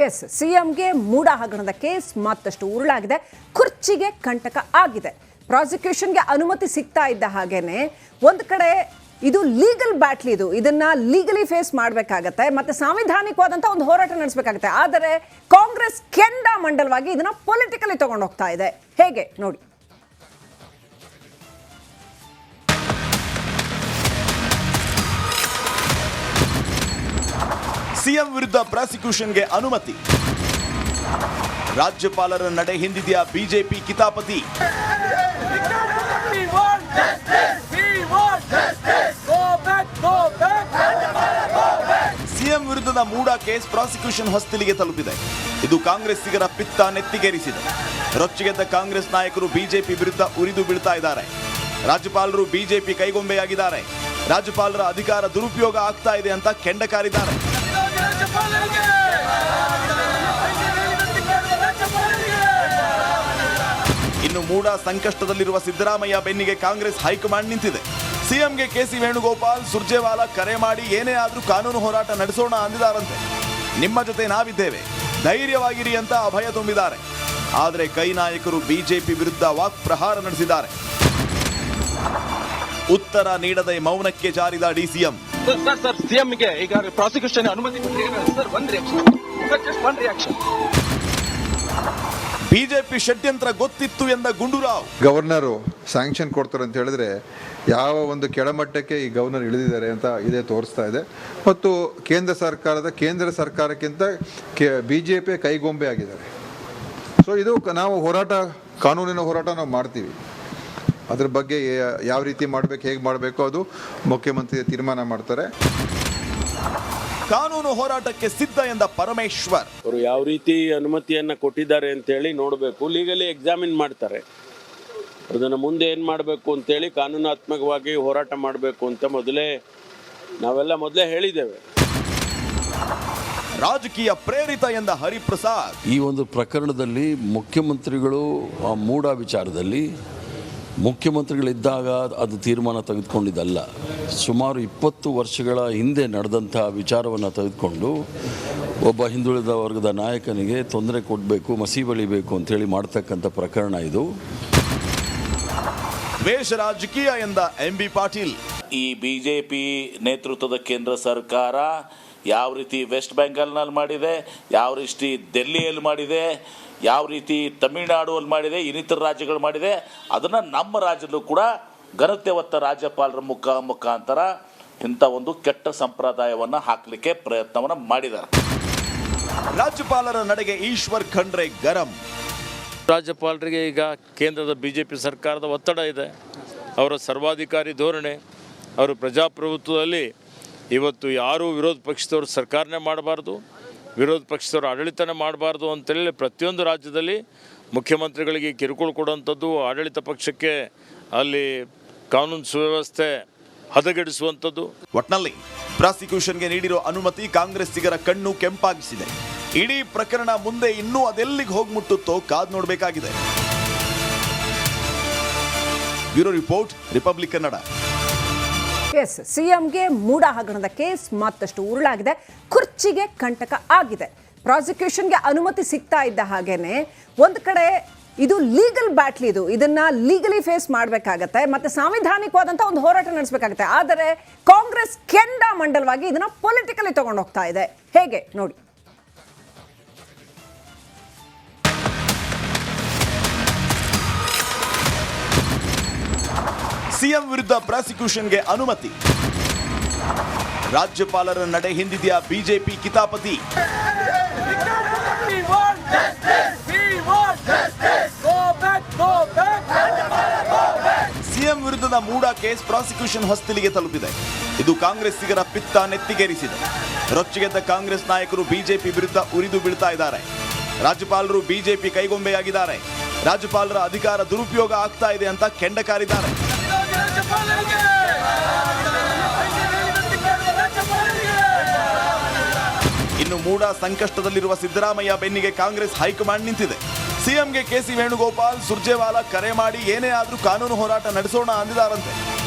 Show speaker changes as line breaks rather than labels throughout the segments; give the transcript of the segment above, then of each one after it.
S ಸಿಎಂಗೆ ಮೂಡ ಹಗರಣದ case ಮತ್ತಷ್ಟು ಉರುಳಾಗಿದೆ. ಕುರ್ಚಿಗೆ ಕಂಟಕ ಆಗಿದೆ. ಪ್ರಾಸಿಕ್ಯೂಷನ್ಗೆ ಅನುಮತಿ ಸಿಗ್ತಾ ಇದ್ದ ಹಾಗೇನೆ ಒಂದು ಕಡೆ ಇದು ಲೀಗಲ್ ಬ್ಯಾಟ್ಲ್, ಇದನ್ನ ಲೀಗಲಿ ಫೇಸ್ ಮಾಡಬೇಕಾಗತ್ತೆ, ಮತ್ತೆ ಸಾಂವಿಧಾನಿಕವಾದಂಥ ಒಂದು ಹೋರಾಟ ನಡೆಸಬೇಕಾಗತ್ತೆ. ಆದರೆ ಕಾಂಗ್ರೆಸ್ ಕೆಂಡ ಮಂಡಲವಾಗಿ ಇದನ್ನ ಪೊಲಿಟಿಕಲಿ ತಗೊಂಡು ಹೋಗ್ತಾ ಇದೆ. ಹೇಗೆ ನೋಡಿ.
ಸಿಎಂ ವಿರುದ್ಧ ಪ್ರಾಸಿಕ್ಯೂಷನ್ಗೆ ಅನುಮತಿ. ರಾಜ್ಯಪಾಲರ ನಡೆ ಹಿಂದಿದೆಯಾ ಬಿಜೆಪಿ ಕಿತಾಪತಿ? ಸಿಎಂ ವಿರುದ್ಧದ ಮೂಡ ಕೇಸ್ ಪ್ರಾಸಿಕ್ಯೂಷನ್ ಹೊಸ್ತಿಲಿಗೆ ತಲುಪಿದೆ. ಇದು ಕಾಂಗ್ರೆಸ್ಸಿಗರ ಪಿತ್ತ ನೆತ್ತಿಗೇರಿಸಿದೆ. ರೊಚ್ಚಿಗೆದ್ದ ಕಾಂಗ್ರೆಸ್ ನಾಯಕರು ಬಿಜೆಪಿ ವಿರುದ್ಧ ಉರಿದು ಬೀಳ್ತಾ ಇದ್ದಾರೆ. ರಾಜ್ಯಪಾಲರು ಬಿಜೆಪಿ ಕೈಗೊಂಬೆಯಾಗಿದ್ದಾರೆ. ರಾಜ್ಯಪಾಲರ ಅಧಿಕಾರ ದುರುಪಯೋಗ ಆಗ್ತಾ ಇದೆ ಅಂತ ಕೆಂಡಕಾರಿದ್ದಾರೆ. ಇನ್ನು ಮೂಡ ಸಂಕಷ್ಟದಲ್ಲಿರುವ ಸಿದ್ದರಾಮಯ್ಯ ಬೆನ್ನಿಗೆ ಕಾಂಗ್ರೆಸ್ ಹೈಕಮಾಂಡ್ ನಿಂತಿದೆ. ಸಿಎಂಗೆ ಕೆಸಿ ವೇಣುಗೋಪಾಲ್, ಸುರ್ಜೇವಾಲಾ ಕರೆ ಮಾಡಿ ಏನೇ ಆದ್ರೂ ಕಾನೂನು ಹೋರಾಟ ನಡೆಸೋಣ ಅಂದಿದ್ದಾರಂತೆ. ನಿಮ್ಮ ಜೊತೆ ನಾವಿದ್ದೇವೆ, ಧೈರ್ಯವಾಗಿರಿ ಅಂತ ಅಭಯ ತುಂಬಿದ್ದಾರೆ. ಆದರೆ ಕೈ ನಾಯಕರು ಬಿಜೆಪಿ ವಿರುದ್ಧ ವಾಕ್ ಪ್ರಹಾರ ನಡೆಸಿದ್ದಾರೆ. ಉತ್ತರ ನೀಡದೆ ಮೌನಕ್ಕೆ ಜಾರಿದ ಡಿಸಿಎಂ.
ಸರ್ ಸಿಎಂಗೆ ಈಗ ಪ್ರಾಸಿಕ್ಯೂಷನ್ ಅನುಮತಿ ಸರ್ ಒಂದು ರಿಯಾಕ್ಷನ್.
ಬಿಜೆಪಿ ಷಡ್ಯಂತ್ರ ಗೊತ್ತಿತ್ತು ಎಂದ ಗುಂಡೂರಾವ್.
ಗವರ್ನರು ಸ್ಯಾಂಕ್ಷನ್ ಕೊಡ್ತಾರೆ ಅಂತ ಹೇಳಿದ್ರೆ ಯಾವ ಒಂದು ಕೆಳಮಟ್ಟಕ್ಕೆ ಈ ಗವರ್ನರ್ ಇಳಿದಿದ್ದಾರೆ ಅಂತ ಇದೇ ತೋರಿಸ್ತಾ ಇದೆ. ಮತ್ತು ಕೇಂದ್ರ ಸರ್ಕಾರಕ್ಕಿಂತ ಬಿಜೆಪಿ ಕೈಗೊಂಬೆ ಆಗಿದ್ದಾರೆ. ಸೊ ಇದು ನಾವು ಕಾನೂನಿನ ಹೋರಾಟ ನಾವು ಮಾಡ್ತೀವಿ. ಅದ್ರ ಬಗ್ಗೆ ಯಾವ ರೀತಿ ಮಾಡಬೇಕು, ಹೇಗೆ ಮಾಡಬೇಕು ಅದು ಮುಖ್ಯಮಂತ್ರಿ ತೀರ್ಮಾನ ಮಾಡ್ತಾರೆ.
ಕಾನೂನು ಹೋರಾಟಕ್ಕೆ ಸಿದ್ಧ ಎಂದ ಪರಮೇಶ್ವರ್.
ಅವರು ಯಾವ ರೀತಿ ಅನುಮತಿಯನ್ನು ಕೊಟ್ಟಿದ್ದಾರೆ ಅಂತೇಳಿ ನೋಡಬೇಕು, ಲೀಗಲಿ ಎಕ್ಸಾಮಿನ್ ಮಾಡ್ತಾರೆ. ಅದನ್ನು ಮುಂದೆ ಏನು ಮಾಡಬೇಕು ಅಂತೇಳಿ ಕಾನೂನಾತ್ಮಕವಾಗಿ ಹೋರಾಟ ಮಾಡಬೇಕು ಅಂತ ನಾವೆಲ್ಲ ಮೊದಲೇ ಹೇಳಿದ್ದೇವೆ.
ರಾಜಕೀಯ ಪ್ರೇರಿತ ಎಂದ ಹರಿಪ್ರಸಾದ್.
ಈ ಒಂದು ಪ್ರಕರಣದಲ್ಲಿ ಮುಖ್ಯಮಂತ್ರಿಗಳು ಆ ಮೂಡ ವಿಚಾರದಲ್ಲಿ ಮುಖ್ಯಮಂತ್ರಿಗಳಿದ್ದಾಗ ಅದು ತೀರ್ಮಾನ ತೆಗೆದುಕೊಂಡಿದ್ದಲ್ಲ. ಸುಮಾರು 20 ವರ್ಷಗಳ ಹಿಂದೆ ನಡೆದಂಥ ವಿಚಾರವನ್ನು ತೆಗೆದುಕೊಂಡು ಒಬ್ಬ ಹಿಂದುಳಿದ ವರ್ಗದ ನಾಯಕನಿಗೆ ತೊಂದರೆ ಕೊಡಬೇಕು, ಮಸಿ ಬಳಿಬೇಕು ಅಂತೇಳಿ ಮಾಡ್ತಕ್ಕಂಥ ಪ್ರಕರಣ ಇದು.
ದ್ವೇಷ ರಾಜಕೀಯ ಎಂದ ಎಂಬಿ ಪಾಟೀಲ್.
ಈ ಬಿಜೆಪಿ ನೇತೃತ್ವದ ಕೇಂದ್ರ ಸರ್ಕಾರ ಯಾವ ರೀತಿ ವೆಸ್ಟ್ ಬೆಂಗಾಲ್ನಲ್ಲಿ ಮಾಡಿದೆ, ಯಾವ ರೀತಿ ಡೆಲ್ಲಿಯಲ್ಲಿ ಮಾಡಿದೆ, ಯಾವ ರೀತಿ ತಮಿಳುನಾಡುವಲ್ಲಿ ಮಾಡಿದೆ, ಇನ್ನಿತರ ರಾಜ್ಯಗಳು ಮಾಡಿದೆ, ಅದನ್ನು ನಮ್ಮ ರಾಜ್ಯದಲ್ಲೂ ಕೂಡ ಘನತೆವತ್ತ ರಾಜ್ಯಪಾಲರ ಮುಖಾಂತರ ಇಂಥ ಒಂದು ಕೆಟ್ಟ ಸಂಪ್ರದಾಯವನ್ನು ಹಾಕಲಿಕ್ಕೆ ಪ್ರಯತ್ನವನ್ನು ಮಾಡಿದ್ದಾರೆ.
ರಾಜ್ಯಪಾಲರ ನಡೆಗೆ ಈಶ್ವರ್ ಖಂಡ್ರೆ ಗರಂ.
ರಾಜ್ಯಪಾಲರಿಗೆ ಈಗ ಕೇಂದ್ರದ ಬಿಜೆಪಿ ಸರ್ಕಾರದ ಒತ್ತಡ ಇದೆ. ಅವರ ಸರ್ವಾಧಿಕಾರಿ ಧೋರಣೆ, ಅವರು ಪ್ರಜಾಪ್ರಭುತ್ವದಲ್ಲಿ ಇವತ್ತು ಯಾರೂ ವಿರೋಧ ಪಕ್ಷದವರು ಸರ್ಕಾರನೇ ಮಾಡಬಾರ್ದು, ವಿರೋಧ ಪಕ್ಷದವರು ಆಡಳಿತನೇ ಮಾಡಬಾರ್ದು ಅಂತೇಳಿ ಪ್ರತಿಯೊಂದು ರಾಜ್ಯದಲ್ಲಿ ಮುಖ್ಯಮಂತ್ರಿಗಳಿಗೆ ಕಿರುಕುಳ ಕೊಡುವಂಥದ್ದು, ಆಡಳಿತ ಪಕ್ಷಕ್ಕೆ ಅಲ್ಲಿ ಕಾನೂನು ಸುವ್ಯವಸ್ಥೆ ಹದಗೆಡಿಸುವಂಥದ್ದು.
ಒಟ್ನಲ್ಲಿ ಪ್ರಾಸಿಕ್ಯೂಷನ್ಗೆ ನೀಡಿರೋ ಅನುಮತಿ ಕಾಂಗ್ರೆಸ್ಸಿಗರ ಕಣ್ಣು ಕೆಂಪಾಗಿಸಿದೆ. ಇಡೀ ಪ್ರಕರಣ ಮುಂದೆ ಇನ್ನೂ ಅದೆಲ್ಲಿಗೆ ಹೋಗಿ ಮುಟ್ಟುತ್ತೋ ಕಾದ್ ನೋಡಬೇಕಾಗಿದೆ. Bureau report, republic Kannada.
ಎಸ್ ಸಿಎಂಗೆ ಮೂಡ ಹಗರಣದ ಕೇಸ್ ಮತ್ತಷ್ಟು ಉರುಳಾಗಿದೆ. ಕುರ್ಚಿಗೆ ಕಂಟಕ ಆಗಿದೆ. ಪ್ರಾಸಿಕ್ಯೂಷನ್ಗೆ ಅನುಮತಿ ಸಿಗ್ತಾ ಇದ್ದ ಹಾಗೇನೆ ಒಂದು ಕಡೆ ಇದು ಲೀಗಲ್ ಬ್ಯಾಟ್ಲ್, ಇದನ್ನ ಲೀಗಲಿ ಫೇಸ್ ಮಾಡಬೇಕಾಗತ್ತೆ, ಮತ್ತೆ ಸಾಂವಿಧಾನಿಕವಾದಂಥ ಒಂದು ಹೋರಾಟ ನಡೆಸಬೇಕಾಗತ್ತೆ. ಆದರೆ ಕಾಂಗ್ರೆಸ್ ಕೆಂಡ ಮಂಡಲವಾಗಿ ಇದನ್ನ ಪೊಲಿಟಿಕಲಿ ತಗೊಂಡು ಹೋಗ್ತಾ ಇದೆ. ಹೇಗೆ ನೋಡಿ.
ಸಿಎಂ ವಿರುದ್ಧ ಪ್ರಾಸಿಕ್ಯೂಷನ್ಗೆ ಅನುಮತಿ. ರಾಜ್ಯಪಾಲರ ನಡೆ ಹಿಂದಿದೆಯಾ ಬಿಜೆಪಿ ಕಿತಾಪತಿ? ಸಿಎಂ ವಿರುದ್ಧದ ಮೂಡ ಕೇಸ್ ಪ್ರಾಸಿಕ್ಯೂಷನ್ ಹೊಸ್ತಿಲಿಗೆ ತಲುಪಿದೆ. ಇದು ಕಾಂಗ್ರೆಸ್ಸಿಗರ ಪಿತ್ತ ನೆತ್ತಿಗೇರಿಸಿದೆ. ರೊಚ್ಚಿಗೆದ್ದ ಕಾಂಗ್ರೆಸ್ ನಾಯಕರು ಬಿಜೆಪಿ ವಿರುದ್ಧ ಉರಿದು ಬೀಳ್ತಾ ಇದ್ದಾರೆ. ರಾಜ್ಯಪಾಲರು ಬಿಜೆಪಿ ಕೈಗೊಂಬೆಯಾಗಿದ್ದಾರೆ. ರಾಜ್ಯಪಾಲರ ಅಧಿಕಾರ ದುರುಪಯೋಗ ಆಗ್ತಾ ಇದೆ ಅಂತ ಕೆಂಡಕಾರಿದ್ದಾರೆ. ಇನ್ನು ಮೂಡ ಸಂಕಷ್ಟದಲ್ಲಿರುವ ಸಿದ್ದರಾಮಯ್ಯ ಬೆನ್ನಿಗೆ ಕಾಂಗ್ರೆಸ್ ಹೈಕಮಾಂಡ್ ನಿಂತಿದೆ. ಸಿಎಂಗೆ ಕೆಸಿ ವೇಣುಗೋಪಾಲ್, ಸುರ್ಜೇವಾಲಾ ಕರೆ ಮಾಡಿ ಏನೇ ಆದ್ರೂ ಕಾನೂನು ಹೋರಾಟ ನಡೆಸೋಣ ಅಂದಿದ್ದಾರಂತೆ.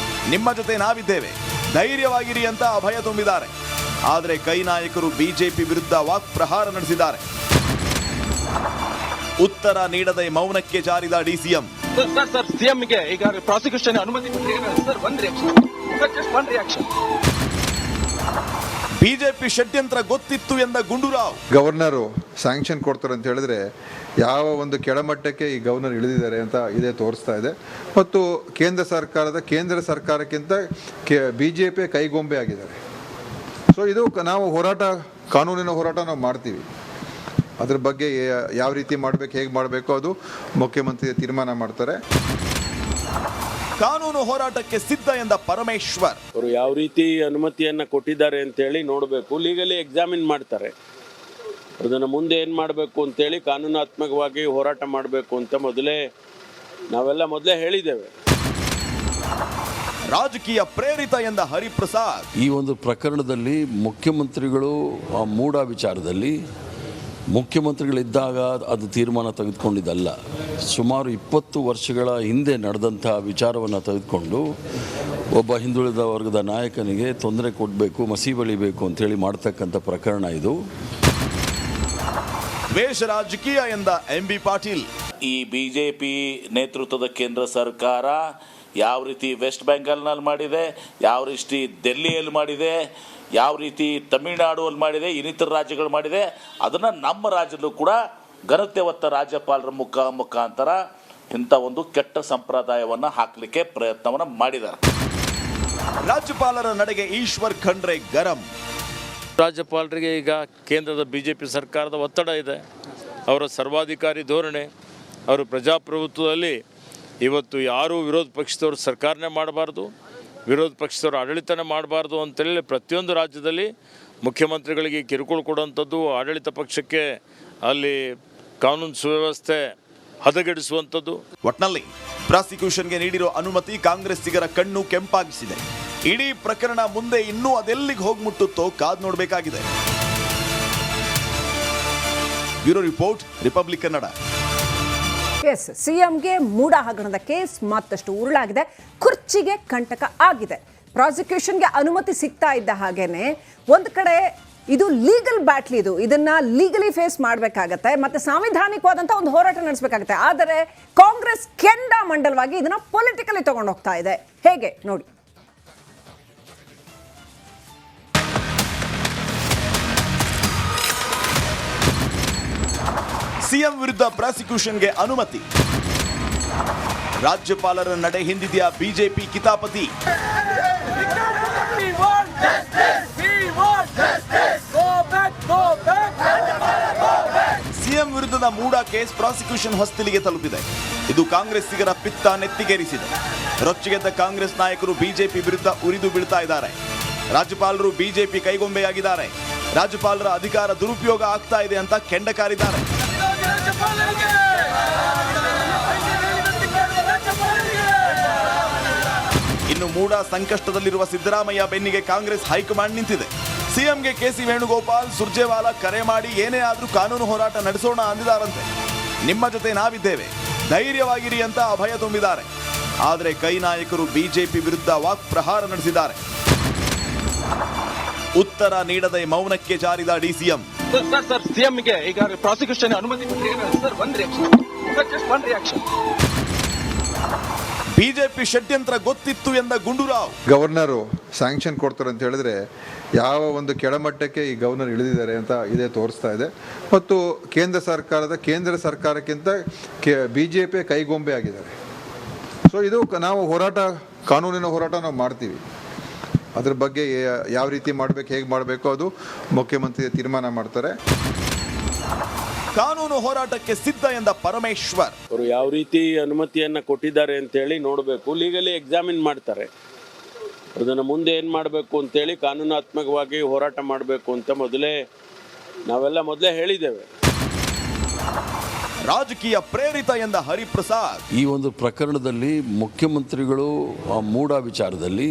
ನಿಮ್ಮ ಜೊತೆ ನಾವಿದ್ದೇವೆ, ಧೈರ್ಯವಾಗಿರಿ ಅಂತ ಅಭಯ ತುಂಬಿದ್ದಾರೆ. ಆದರೆ ಕೈ ನಾಯಕರು ಬಿಜೆಪಿ ವಿರುದ್ಧ ವಾಕ್ಪ್ರಹಾರ ನಡೆಸಿದ್ದಾರೆ. ಉತ್ತರ ನೀಡದೆ ಮೌನಕ್ಕೆ ಜಾರಿದ ಡಿಸಿಎಂ.
ಸರ್ ಸಿಎಂಗೆ ಈಗ ಪ್ರಾಸಿಕ್ಯೂಷನ್ ಅನುಮತಿ ಸರ್ ಒನ್ ರಿಯಾಕ್ಷನ್.
ಬಿಜೆಪಿ ಷಡ್ಯಂತ್ರ ಗೊತ್ತಿತ್ತು ಎಂದ ಗುಂಡೂರಾವ್.
ಗವರ್ನರು ಸ್ಯಾಂಕ್ಷನ್ ಕೊಡ್ತಾರೆ ಅಂತ ಹೇಳಿದ್ರೆ ಯಾವ ಒಂದು ಕೆಳಮಟ್ಟಕ್ಕೆ ಈ ಗವರ್ನರ್ ಇಳಿದಿದ್ದಾರೆ ಅಂತ ಇದೇ ತೋರಿಸ್ತಾ ಇದೆ. ಮತ್ತು ಕೇಂದ್ರ ಸರ್ಕಾರಕ್ಕಿಂತ BJP ಕೈಗೊಂಬೆ ಆಗಿದ್ದಾರೆ. ಸೊ ಇದು ನಾವು ಕಾನೂನಿನ ಹೋರಾಟ ನಾವು ಮಾಡ್ತೀವಿ. ಅದ್ರ ಬಗ್ಗೆ ಯಾವ ರೀತಿ ಮಾಡಬೇಕು, ಹೇಗೆ ಮಾಡಬೇಕು ಅದು ಮುಖ್ಯಮಂತ್ರಿ ತೀರ್ಮಾನ ಮಾಡ್ತಾರೆ.
ಕಾನೂನು ಹೋರಾಟಕ್ಕೆ ಸಿದ್ಧ ಎಂದ ಪರಮೇಶ್ವರ್.
ಅವರು ಯಾವ ರೀತಿ ಅನುಮತಿಯನ್ನು ಕೊಟ್ಟಿದ್ದಾರೆ ಅಂತೇಳಿ ನೋಡಬೇಕು. ಲೀಗಲಿ ಎಕ್ಸಾಮಿನ್ ಮಾಡ್ತಾರೆ. ಅದನ್ನು ಮುಂದೆ ಏನು ಮಾಡಬೇಕು ಅಂತೇಳಿ ಕಾನೂನಾತ್ಮಕವಾಗಿ ಹೋರಾಟ ಮಾಡಬೇಕು ಅಂತ ನಾವೆಲ್ಲ ಹೇಳಿದ್ದೇವೆ.
ರಾಜಕೀಯ ಪ್ರೇರಿತ ಎಂದ ಹರಿಪ್ರಸಾದ್.
ಈ ಒಂದು ಪ್ರಕರಣದಲ್ಲಿ ಮುಖ್ಯಮಂತ್ರಿಗಳು ಆ ಮೂಡ ವಿಚಾರದಲ್ಲಿ ಮುಖ್ಯಮಂತ್ರಿಗಳಿದ್ದಾಗ ಅದು ತೀರ್ಮಾನ ತೆಗೆದುಕೊಂಡಿದ್ದಲ್ಲ. ಸುಮಾರು 20 ವರ್ಷಗಳ ಹಿಂದೆ ನಡೆದಂಥ ವಿಚಾರವನ್ನು ತೆಗೆದುಕೊಂಡು ಒಬ್ಬ ಹಿಂದುಳಿದ ವರ್ಗದ ನಾಯಕನಿಗೆ ತೊಂದರೆ ಕೊಡಬೇಕು, ಮಸಿ ಬಳಿಬೇಕು ಅಂತೇಳಿ ಮಾಡ್ತಕ್ಕಂಥ ಪ್ರಕರಣ ಇದು.
ದ್ವೇಷ ರಾಜಕೀಯ ಎಂದ MB ಪಾಟೀಲ್.
ಈ ಬಿಜೆಪಿ ನೇತೃತ್ವದ ಕೇಂದ್ರ ಸರ್ಕಾರ ಯಾವ ರೀತಿ ವೆಸ್ಟ್ ಬೆಂಗಾಲ್ನಲ್ಲಿ ಮಾಡಿದೆ, ಯಾವ ರೀತಿ ಡೆಲ್ಲಿಯಲ್ಲಿ ಮಾಡಿದೆ, ಯಾವ ರೀತಿ ತಮಿಳುನಾಡುವಲ್ಲಿ ಮಾಡಿದೆ, ಇನ್ನಿತರ ರಾಜ್ಯಗಳು ಮಾಡಿದೆ, ಅದನ್ನು ನಮ್ಮ ರಾಜ್ಯದಲ್ಲೂ ಕೂಡ ಘನತೆ ಹೊತ್ತ ರಾಜ್ಯಪಾಲರ ಮುಖಾಂತರ ಇಂಥ ಒಂದು ಕೆಟ್ಟ ಸಂಪ್ರದಾಯವನ್ನು ಹಾಕಲಿಕ್ಕೆ ಪ್ರಯತ್ನವನ್ನು ಮಾಡಿದ್ದಾರೆ.
ರಾಜ್ಯಪಾಲರ ನಡೆಗೆ ಈಶ್ವರ್ ಖಂಡ್ರೆ ಗರಂ.
ರಾಜ್ಯಪಾಲರಿಗೆ ಈಗ ಕೇಂದ್ರದ BJP ಸರ್ಕಾರದ ಒತ್ತಡ ಇದೆ. ಅವರ ಸರ್ವಾಧಿಕಾರಿ ಧೋರಣೆ, ಅವರು ಪ್ರಜಾಪ್ರಭುತ್ವದಲ್ಲಿ ಇವತ್ತು ಯಾರೂ ವಿರೋಧ ಪಕ್ಷದವರು ಸರ್ಕಾರನೇ ಮಾಡಬಾರ್ದು, ವಿರೋಧ ಪಕ್ಷದವರು ಆಡಳಿತನೇ ಮಾಡಬಾರ್ದು ಅಂತೇಳಿ ಪ್ರತಿಯೊಂದು ರಾಜ್ಯದಲ್ಲಿ ಮುಖ್ಯಮಂತ್ರಿಗಳಿಗೆ ಕಿರುಕುಳ ಕೊಡುವಂಥದ್ದು, ಆಡಳಿತ ಪಕ್ಷಕ್ಕೆ ಅಲ್ಲಿ ಕಾನೂನು ಸುವ್ಯವಸ್ಥೆ ಹದಗೆಡಿಸುವಂಥದ್ದು.
ಒಟ್ನಲ್ಲಿ ಪ್ರಾಸಿಕ್ಯೂಷನ್ಗೆ ನೀಡಿರೋ ಅನುಮತಿ ಕಾಂಗ್ರೆಸ್ಸಿಗರ ಕಣ್ಣು ಕೆಂಪಾಗಿಸಿದೆ. ಇಡೀ ಪ್ರಕರಣ ಮುಂದೆ ಇನ್ನೂ ಅದೆಲ್ಲಿಗೆ ಹೋಗಿ ಮುಟ್ಟುತ್ತೋ ಕಾದು ನೋಡಬೇಕಾಗಿದೆ. Bureau report, republic Kannada.
ಸಿಎಂಗೆ ಮೂಡ ಹಗರಣದ ಕೇಸ್ ಮತ್ತಷ್ಟು ಉರುಳಾಗಿದೆ, ಕುರ್ಚಿಗೆ ಕಂಟಕ ಆಗಿದೆ. ಪ್ರಾಸಿಕ್ಯೂಷನ್ಗೆ ಅನುಮತಿ ಸಿಗ್ತಾ ಇದ್ದ ಹಾಗೇನೆ ಒಂದು ಕಡೆ ಇದು ಲೀಗಲ್ ಬ್ಯಾಟ್ಲ್, ಇದನ್ನ ಲೀಗಲಿ ಫೇಸ್ ಮಾಡಬೇಕಾಗತ್ತೆ, ಮತ್ತೆ ಸಾಂವಿಧಾನಿಕವಾದಂಥ ಒಂದು ಹೋರಾಟ ನಡೆಸಬೇಕಾಗತ್ತೆ. ಆದರೆ ಕಾಂಗ್ರೆಸ್ ಕೆಂಡಾಮಂಡಲವಾಗಿ ಇದನ್ನ ಪೊಲಿಟಿಕಲಿ ತಗೊಂಡು ಹೋಗ್ತಾ ಇದೆ. ಹೇಗೆ ನೋಡಿ.
ಸಿಎಂ ವಿರುದ್ಧ ಪ್ರಾಸಿಕ್ಯೂಷನ್ಗೆ ಅನುಮತಿ. ರಾಜ್ಯಪಾಲರ ನಡೆ ಹಿಂದಿದೆಯ ಬಿಜೆಪಿ ಕಿತಾಪತಿ. ಸಿಎಂ ವಿರುದ್ಧದ ಮೂಡ ಕೇಸ್ ಪ್ರಾಸಿಕ್ಯೂಷನ್ ಹೊಸ್ತಿಲಿಗೆ ತಲುಪಿದೆ. ಇದು ಕಾಂಗ್ರೆಸ್ಸಿಗರ ಪಿತ್ತ ನೆತ್ತಿಗೇರಿಸಿದೆ. ರೊಚ್ಚಿಗೆದ್ದ ಕಾಂಗ್ರೆಸ್ ನಾಯಕರು ಬಿಜೆಪಿ ವಿರುದ್ಧ ಉರಿದು ಬೀಳ್ತಾ ಇದ್ದಾರೆ. ರಾಜ್ಯಪಾಲರು ಬಿಜೆಪಿ ಕೈಗೊಂಬೆಯಾಗಿದ್ದಾರೆ, ರಾಜ್ಯಪಾಲರ ಅಧಿಕಾರ ದುರುಪಯೋಗ ಆಗ್ತಾ ಇದೆ ಅಂತ ಕೆಂಡಕಾರಿದ್ದಾರೆ. ಇನ್ನು ಮೂಡ ಸಂಕಷ್ಟದಲ್ಲಿರುವ ಸಿದ್ದರಾಮಯ್ಯ ಬೆನ್ನಿಗೆ ಕಾಂಗ್ರೆಸ್ ಹೈಕಮಾಂಡ್ ನಿಂತಿದೆ. ಸಿಎಂಗೆ KC ವೇಣುಗೋಪಾಲ್, ಸುರ್ಜೇವಾಲಾ ಕರೆ ಮಾಡಿ ಏನೇ ಆದ್ರೂ ಕಾನೂನು ಹೋರಾಟ ನಡೆಸೋಣ ಅಂದಿದ್ದಾರಂತೆ. ನಿಮ್ಮ ಜೊತೆ ನಾವಿದ್ದೇವೆ, ಧೈರ್ಯವಾಗಿರಿ ಅಂತ ಅಭಯ ತುಂಬಿದ್ದಾರೆ. ಆದರೆ ಕೈ ನಾಯಕರು ಬಿಜೆಪಿ ವಿರುದ್ಧ ವಾಕ್ಪ್ರಹಾರ ನಡೆಸಿದ್ದಾರೆ. ಉತ್ತರ ನೀಡದೆ ಮೌನಕ್ಕೆ ಜಾರಿದ ಡಿಸಿಎಂ.
ಸರ್ ಸಿಎಂಗೆ ಈಗ ಪ್ರಾಸಿಕ್ಯೂಷನ್ ಅನುಮತಿ ಸರ್ ಒನ್ ರಿಯಾಕ್ಷನ್.
ಬಿಜೆಪಿ ಷಡ್ಯಂತ್ರ ಗೊತ್ತಿತ್ತು ಎಂದ ಗುಂಡೂರಾವ್.
ಗವರ್ನರು ಸ್ಯಾಂಕ್ಷನ್ ಕೊಡ್ತಾರೆ ಅಂತ ಹೇಳಿದ್ರೆ ಯಾವ ಒಂದು ಕೆಳಮಟ್ಟಕ್ಕೆ ಈ ಗವರ್ನರ್ ಇಳಿದಿದ್ದಾರೆ ಅಂತ ಇದೇ ತೋರಿಸ್ತಾ ಇದೆ. ಮತ್ತು ಕೇಂದ್ರ ಸರ್ಕಾರಕ್ಕಿಂತ BJP ಕೈಗೊಂಬೆ ಆಗಿದ್ದಾರೆ. ಸೊ ಇದು ನಾವು ಕಾನೂನಿನ ಹೋರಾಟ ನಾವು ಮಾಡ್ತೀವಿ. ಅದ್ರ ಬಗ್ಗೆ ಯಾವ ರೀತಿ ಮಾಡಬೇಕು, ಹೇಗೆ ಮಾಡಬೇಕು ಅದು ಮುಖ್ಯಮಂತ್ರಿ ತೀರ್ಮಾನ ಮಾಡ್ತಾರೆ.
ಕಾನೂನು ಹೋರಾಟಕ್ಕೆ ಸಿದ್ಧ ಎಂದ ಪರಮೇಶ್ವರ್.
ಅವರು ಯಾವ ರೀತಿ ಅನುಮತಿಯನ್ನು ಕೊಟ್ಟಿದ್ದಾರೆ ಅಂತೇಳಿ ನೋಡಬೇಕು. ಲೀಗಲಿ ಎಕ್ಸಾಮಿನ್ ಮಾಡ್ತಾರೆ. ಅದನ್ನು ಮುಂದೆ ಏನು ಮಾಡಬೇಕು ಅಂತೇಳಿ ಕಾನೂನಾತ್ಮಕವಾಗಿ ಹೋರಾಟ ಮಾಡಬೇಕು ಅಂತ ನಾವೆಲ್ಲ ಹೇಳಿದ್ದೇವೆ.
ರಾಜಕೀಯ ಪ್ರೇರಿತ ಎಂದ ಹರಿಪ್ರಸಾದ್.
ಈ ಒಂದು ಪ್ರಕರಣದಲ್ಲಿ ಮುಖ್ಯಮಂತ್ರಿಗಳು ಆ ಮೂಡ ವಿಚಾರದಲ್ಲಿ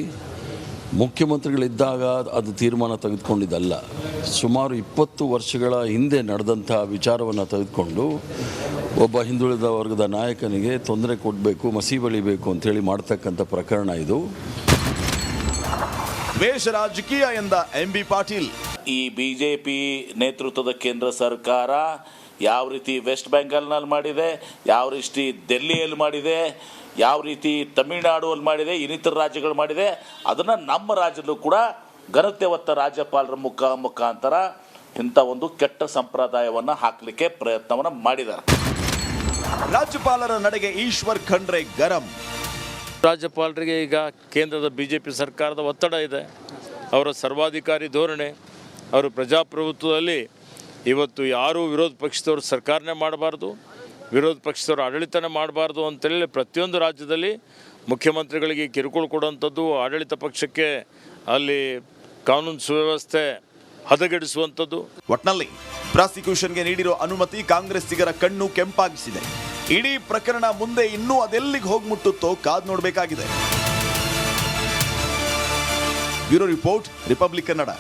ಮುಖ್ಯಮಂತ್ರಿಗಳಿದ್ದಾಗ ಅದು ತೀರ್ಮಾನ ತೆಗೆದುಕೊಂಡಿದ್ದಲ್ಲ. ಸುಮಾರು 20 ವರ್ಷಗಳ ಹಿಂದೆ ನಡೆದಂಥ ವಿಚಾರವನ್ನು ತೆಗೆದುಕೊಂಡು ಒಬ್ಬ ಹಿಂದುಳಿದ ವರ್ಗದ ನಾಯಕನಿಗೆ ತೊಂದರೆ ಕೊಡಬೇಕು, ಮಸಿ ಬಳಿಬೇಕು ಅಂತೇಳಿ ಮಾಡ್ತಕ್ಕಂಥ ಪ್ರಕರಣ ಇದು.
ದ್ವೇಷ ರಾಜಕೀಯ ಎಂದ MB ಪಾಟೀಲ್.
ಈ ಬಿಜೆಪಿ ನೇತೃತ್ವದ ಕೇಂದ್ರ ಸರ್ಕಾರ ಯಾವ ರೀತಿ ವೆಸ್ಟ್ ಬೆಂಗಾಲ್ನಲ್ಲಿ ಮಾಡಿದೆ, ಯಾವ ರೀತಿ ಡೆಲ್ಲಿಯಲ್ಲಿ ಮಾಡಿದೆ, ಯಾವ ರೀತಿ ತಮಿಳುನಾಡುವಲ್ಲಿ ಮಾಡಿದೆ, ಇನ್ನಿತರ ರಾಜ್ಯಗಳು ಮಾಡಿದೆ, ಅದನ್ನು ನಮ್ಮ ರಾಜ್ಯದಲ್ಲೂ ಕೂಡ ಘನತೆ ಹೊತ್ತ ರಾಜ್ಯಪಾಲರ ಮುಖಾಂತರ ಇಂಥ ಒಂದು ಕೆಟ್ಟ ಸಂಪ್ರದಾಯವನ್ನು ಹಾಕಲಿಕ್ಕೆ ಪ್ರಯತ್ನವನ್ನು ಮಾಡಿದ್ದಾರೆ.
ರಾಜ್ಯಪಾಲರ ನಡೆಗೆ ಈಶ್ವರ್ ಖಂಡ್ರೆ ಗರಂ.
ರಾಜ್ಯಪಾಲರಿಗೆ ಈಗ ಕೇಂದ್ರದ BJP ಸರ್ಕಾರದ ಒತ್ತಡ ಇದೆ. ಅವರ ಸರ್ವಾಧಿಕಾರಿ ಧೋರಣೆ, ಅವರು ಪ್ರಜಾಪ್ರಭುತ್ವದಲ್ಲಿ ಇವತ್ತು ಯಾರೂ ವಿರೋಧ ಪಕ್ಷದವರು ಸರ್ಕಾರನೇ ಮಾಡಬಾರ್ದು, ವಿರೋಧ ಪಕ್ಷದವರು ಆಡಳಿತನೇ ಮಾಡಬಾರ್ದು ಅಂತೇಳಿ ಪ್ರತಿಯೊಂದು ರಾಜ್ಯದಲ್ಲಿ ಮುಖ್ಯಮಂತ್ರಿಗಳಿಗೆ ಕಿರುಕುಳ ಕೊಡುವಂಥದ್ದು, ಆಡಳಿತ ಪಕ್ಷಕ್ಕೆ ಅಲ್ಲಿ ಕಾನೂನು ಸುವ್ಯವಸ್ಥೆ ಹದಗೆಡಿಸುವಂಥದ್ದು.
ಒಟ್ನಲ್ಲಿ ಪ್ರಾಸಿಕ್ಯೂಷನ್ಗೆ ನೀಡಿರೋ ಅನುಮತಿ ಕಾಂಗ್ರೆಸ್ಸಿಗರ ಕಣ್ಣು ಕೆಂಪಾಗಿಸಿದೆ. ಇಡೀ ಪ್ರಕರಣ ಮುಂದೆ ಇನ್ನೂ ಅದೆಲ್ಲಿಗೆ ಹೋಗಿ ಮುಟ್ಟುತ್ತೋ ಕಾದ್ ನೋಡಬೇಕಾಗಿದೆ. Bureau report, republic Kannada.